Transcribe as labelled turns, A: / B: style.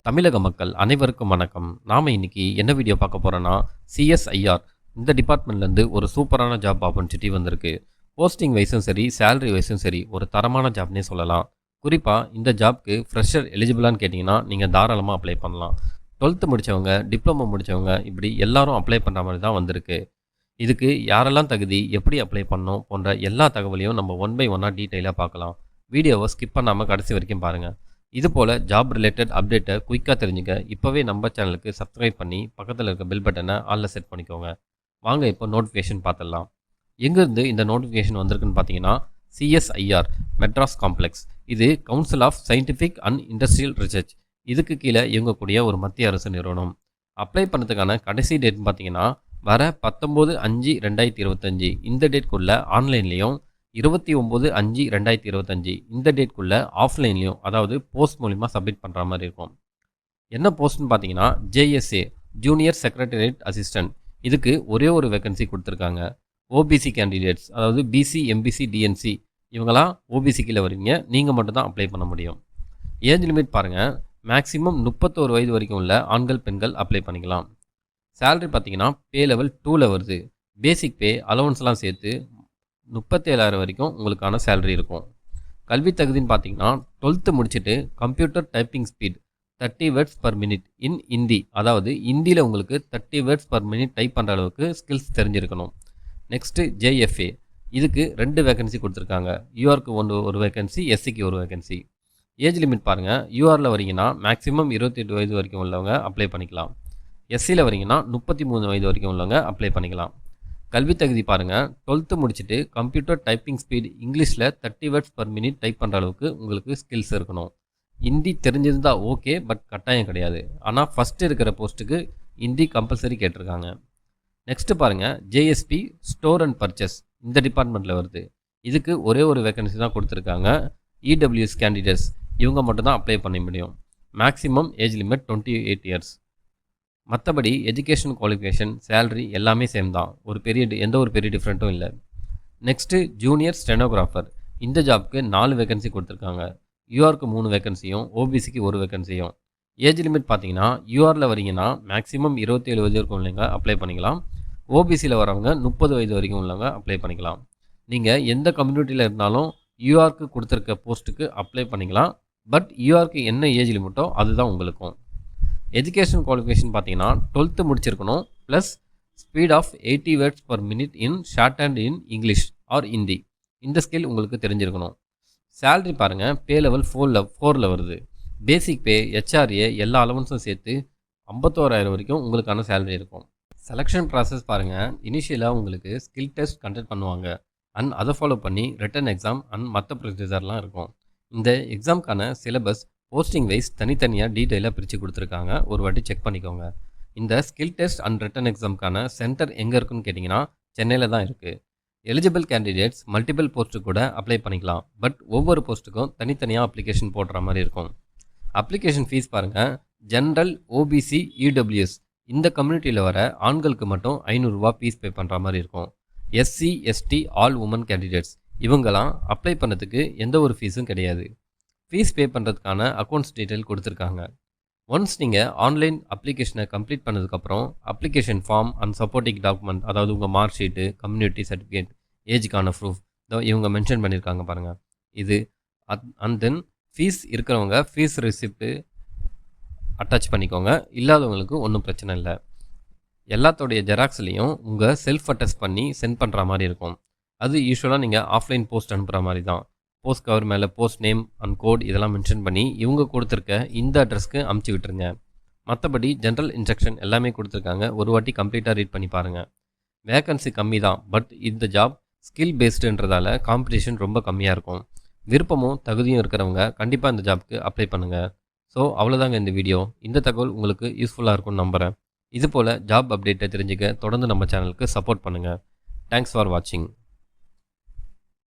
A: தமிழக மக்கள் அனைவருக்கும் வணக்கம். நாம இன்னைக்கு என்ன வீடியோ பார்க்க போறோம்னா, சிஎஸ்ஐஆர் இந்த டிபார்ட்மெண்ட்லேருந்து ஒரு சூப்பரான ஜாப் ஆப்பர்ச்சுனிட்டி வந்திருக்கு. போஸ்டிங் வைஸும் சரி, சேலரி வைஸும் சரி, ஒரு தரமான ஜாப்னே சொல்லலாம். குறிப்பாக இந்த ஜாப்க்கு ஃப்ரெஷர் எலிஜிபிளான்னு கேட்டிங்கன்னா நீங்கள் தாராளமாக அப்ளை பண்ணலாம். 12th முடித்தவங்க, டிப்ளமோ முடித்தவங்க, இப்படி எல்லாரும் அப்ளை பண்ணுற மாதிரி தான் வந்திருக்கு. இதுக்கு யாரெல்லாம் தகுதி, எப்படி அப்ளை பண்ணணும் போன்ற எல்லா தகவலையும் நம்ம ஒன் பை ஒன்னாக டீட்டெயிலாக பார்க்கலாம். வீடியோவை ஸ்கிப் பண்ணாமல் கடைசி வரைக்கும் பாருங்கள். இதுபோல் ஜாப் ரிலேட்டட் அப்டேட்டை குயிக்காக தெரிஞ்சுக்க இப்போவே நம்ம சேனலுக்கு சப்ஸ்கிரைப் பண்ணி பக்கத்தில் இருக்க பெல் பட்டனை ஆலில் செட் பண்ணிக்கோங்க. வாங்க இப்போ நோட்டிஃபிகேஷன் பார்த்துடலாம். எங்கேருந்து இந்த நோட்டிஃபிகேஷன் வந்திருக்குன்னு பார்த்தீங்கன்னா, சிஎஸ்ஐஆர் மெட்ராஸ் காம்ப்ளெக்ஸ். இது council of scientific and industrial research. இதுக்கு கீழே இயங்கக்கூடிய ஒரு மத்திய அரசு நிறுவனம். அப்ளை பண்ணதுக்கான கடைசி டேட்னு பார்த்தீங்கன்னா வர 19/5/2025 இந்த டேட்குள்ளே ஆன்லைன்லேயும், 29/5/2025 இந்த டேட்குள்ளே ஆஃப்லைன்லேயும், அதாவது போஸ்ட் மூலிமா சப்மிட் பண்ணுற மாதிரி இருக்கும். என்ன போஸ்ட்னு பார்த்தீங்கன்னா ஜேஎஸ்ஏ ஜூனியர் செக்ரட்டரியேட் அசிஸ்டன்ட். இதுக்கு ஒரே ஒரு வேகன்சி கொடுத்துருக்காங்க. ஓபிசி கேண்டிடேட்ஸ், அதாவது பிசி, எம்பிசி, டிஎன்சி இவங்களாம் ஓபிசி கீழே வருவீங்க. நீங்கள் மட்டும் தான் அப்ளை பண்ண முடியும். ஏஜ் லிமிட் பாருங்கள், மேக்ஸிமம் 31 வயது வரைக்கும் உள்ள ஆண்கள் பெண்கள் அப்ளை பண்ணிக்கலாம். சேலரி பார்த்தீங்கன்னா பே லெவல் 2ல் வருது. பேசிக் பே அலவன்ஸ்லாம் சேர்த்து 37,000 வரைக்கும் உங்களுக்கான சேலரி இருக்கும். கல்வி தகுதின்னு பார்த்தீங்கன்னா 12th முடிச்சுட்டு computer typing speed 30 words per minute இன் ஹிந்தி, அதாவது ஹிந்தியில் உங்களுக்கு 30 வேர்ட்ஸ் பர் மினிட் டைப் பண்ணுற அளவுக்கு ஸ்கில்ஸ் தெரிஞ்சிருக்கணும். நெக்ஸ்ட்டு ஜேஎஃப்ஏ, இதுக்கு 2 வேகன்சி கொடுத்துருக்காங்க. யூஆருக்கு ஒரு வேகன்சி, எஸ்சிக்கு ஒரு வேகன்சி. ஏஜ் லிமிட் பாருங்கள், யூஆரில் வரீங்கன்னா மேக்ஸிமம் 28 வயது வரைக்கும் உள்ளவங்க அப்ளை பண்ணிக்கலாம். எஸ்சியில் வரீங்கன்னா 33 வயது வரைக்கும் உள்ளவங்க அப்ளை பண்ணிக்கலாம். கல்வி தகுதி பாருங்கள், 12th முடிச்சுட்டு கம்ப்யூட்டர் டைப்பிங் ஸ்பீட் இங்கிலீஷில் 30 வேர்ட்ஸ் பர் மினிட் டைப் பண்ணுற அளவுக்கு உங்களுக்கு ஸ்கில்ஸ் இருக்கணும். ஹிந்தி தெரிஞ்சிருந்தா ஓகே, பட் கட்டாயம் கிடையாது. ஆனால் ஃபஸ்ட்டு இருக்கிற போஸ்ட்டுக்கு ஹிந்தி கம்பல்சரி கேட்டிருக்காங்க. நெக்ஸ்ட்டு பாருங்கள், ஜேஎஸ்பி ஸ்டோர் அண்ட் பர்ச்சேஸ் இந்த டிபார்ட்மெண்ட்டில் வருது. இதுக்கு ஒரே ஒரு வேகன்சி தான் கொடுத்துருக்காங்க. இடபிள்யூஎஸ் கேண்டிடேட்ஸ் இவங்க மட்டும் தான் அப்ளை பண்ண முடியும். Maximum age limit 28 years. மற்றபடி எஜுகேஷன் குவாலிஃபிகேஷன், சேலரி எல்லாமே சேம் தான். எந்த ஒரு பெரிய டிஃப்ரெண்ட்டும் இல்லை. Next junior stenographer. இந்த ஜாப்க்கு 4 வேகன்சி கொடுத்துருக்காங்க. யூஆருக்கு 3 வேகன்சியும், ஓபிசிக்கு ஒரு வேகன்சியும். ஏஜ் லிமிட் பார்த்தீங்கன்னா யூஆரில் வரீங்கன்னா மேக்ஸிமம் 27 வயது வரைக்கும் உள்ளவங்க அப்ளை பண்ணிக்கலாம். ஓபிசியில் வரவங்க 30 வயது வரைக்கும் உள்ளவங்க அப்ளை பண்ணிக்கலாம். நீங்கள் எந்த கம்யூனிட்டியில் இருந்தாலும் யூஆருக்கு கொடுத்துருக்க போஸ்ட்டுக்கு அப்ளை பண்ணிக்கலாம். பட் யூஆருக்கு என்ன ஏஜ் லிமிட்டோ அதுதான் உங்களுக்கும். எஜுகேஷன் குவாலிஃபிகேஷன் பார்த்தீங்கன்னா 12th முடிச்சிருக்கணும், plus speed of 80 words per minute in short and in English or Hindi. இந்த ஸ்கில் உங்களுக்கு தெரிஞ்சிருக்கணும். சேலரி பாருங்கள், பே லெவல் 4ல் வருது. பேசிக் பே, ஹெச்ஆர்ஏ எல்லா அலவன்ஸும் சேர்த்து 51,000 வரைக்கும் உங்களுக்கான சேலரி இருக்கும். செலெக்ஷன் ப்ராசஸ் பாருங்கள், இனிஷியலாக உங்களுக்கு ஸ்கில் டெஸ்ட் கண்டக்ட் பண்ணுவாங்க. அண்ட் அதை ஃபாலோ பண்ணி ரிட்டன் எக்ஸாம் அண்ட் மற்ற ப்ரொசீஜர்லாம் இருக்கும். இந்த எக்ஸாமுக்கான சிலபஸ் போஸ்டிங் வைஸ் தனித்தனியாக டீட்டெயிலாக பிரித்து கொடுத்துருக்காங்க. ஒரு வாட்டி செக் பண்ணிக்கோங்க. இந்த ஸ்கில் டெஸ்ட் அண்ட் ரிட்டன் எக்ஸாமுக்கான சென்டர் எங்கே இருக்குன்னு கேட்டிங்கன்னா சென்னையில் தான் இருக்குது. எலிஜிபிள் கேண்டிடேட்ஸ் மல்டிபிள் போஸ்ட்டுக்கு கூட அப்ளை பண்ணிக்கலாம். பட் ஒவ்வொரு போஸ்ட்டுக்கும் தனித்தனியாக அப்ளிகேஷன் போடுற மாதிரி இருக்கும். அப்ளிகேஷன் ஃபீஸ் பாருங்கள், ஜென்ரல், ஓபிசி, இடபிள்யூஎஸ் இந்த கம்யூனிட்டியில் வர ஆண்களுக்கு மட்டும் 500 ரூபா ஃபீஸ் பே பண்ணுற மாதிரி இருக்கும். SC, ST, all women candidates இவங்கெல்லாம் அப்ளை பண்ணதுக்கு எந்த ஒரு ஃபீஸும் கிடையாது. ஃபீஸ் பே பண்ணுறதுக்கான அக்கௌண்ட்ஸ் டீட்டெயில் கொடுத்துருக்காங்க. ஒன்ஸ் நீங்கள் ஆன்லைன் அப்ளிகேஷனை கம்ப்ளீட் பண்ணதுக்கப்புறம் application form and supporting document, அதாவது உங்கள் மார்க் ஷீட்டு, கம்யூனிட்டி சர்டிஃபிகேட், ஏஜுக்கான ப்ரூஃப் இவங்க மென்ஷன் பண்ணியிருக்காங்க பாருங்கள். இது அண்ட் தென் ஃபீஸ் இருக்கிறவங்க ஃபீஸ் ரெசிப்ட்டு அட்டாச் பண்ணிக்கோங்க. இல்லாதவங்களுக்கு ஒன்றும் பிரச்சனை இல்லை. எல்லாத்தோடைய ஜெராக்ஸ்லேயும் உங்கள் செல்ஃப் அட்டஸ்ட் பண்ணி சென்ட் பண்ணுற மாதிரி இருக்கும். அது யூஸ்வலாக நீங்கள் ஆஃப்லைன் போஸ்ட் அனுப்புகிற மாதிரி தான். போஸ்ட் கவர் மேலே போஸ்ட் நேம் அண்ட் கோட் இதெல்லாம் மென்ஷன் பண்ணி இவங்க கொடுத்துருக்க இந்த அட்ரஸ்க்கு அமுச்சு விட்டுருங்க. மற்றபடி ஜென்ரல் இன்ஸ்ட்ரக்ஷன் எல்லாமே கொடுத்துருக்காங்க. ஒரு வாட்டி கம்ப்ளீட்டாக ரீட் பண்ணி பாருங்கள். வேக்கன்சி கம்மி தான், பட் இந்த ஜாப் ஸ்கில் பேஸ்டுன்றதால காம்படிஷன் ரொம்ப கம்மியாக இருக்கும். விருப்பமும் தகுதியும் இருக்கிறவங்க கண்டிப்பாக இந்த ஜாப்க்கு அப்ளை பண்ணுங்கள். ஸோ அவ்வளோதாங்க இந்த வீடியோ. இந்த தகவல் உங்களுக்கு யூஸ்ஃபுல்லாக இருக்கும்னு நம்புகிறேன். இதுபோல் ஜாப் அப்டேட்டை தெரிஞ்சுக்க தொடர்ந்து நம்ம சேனலுக்கு சப்போர்ட் பண்ணுங்கள். தேங்க்ஸ் ஃபார் வாட்சிங்.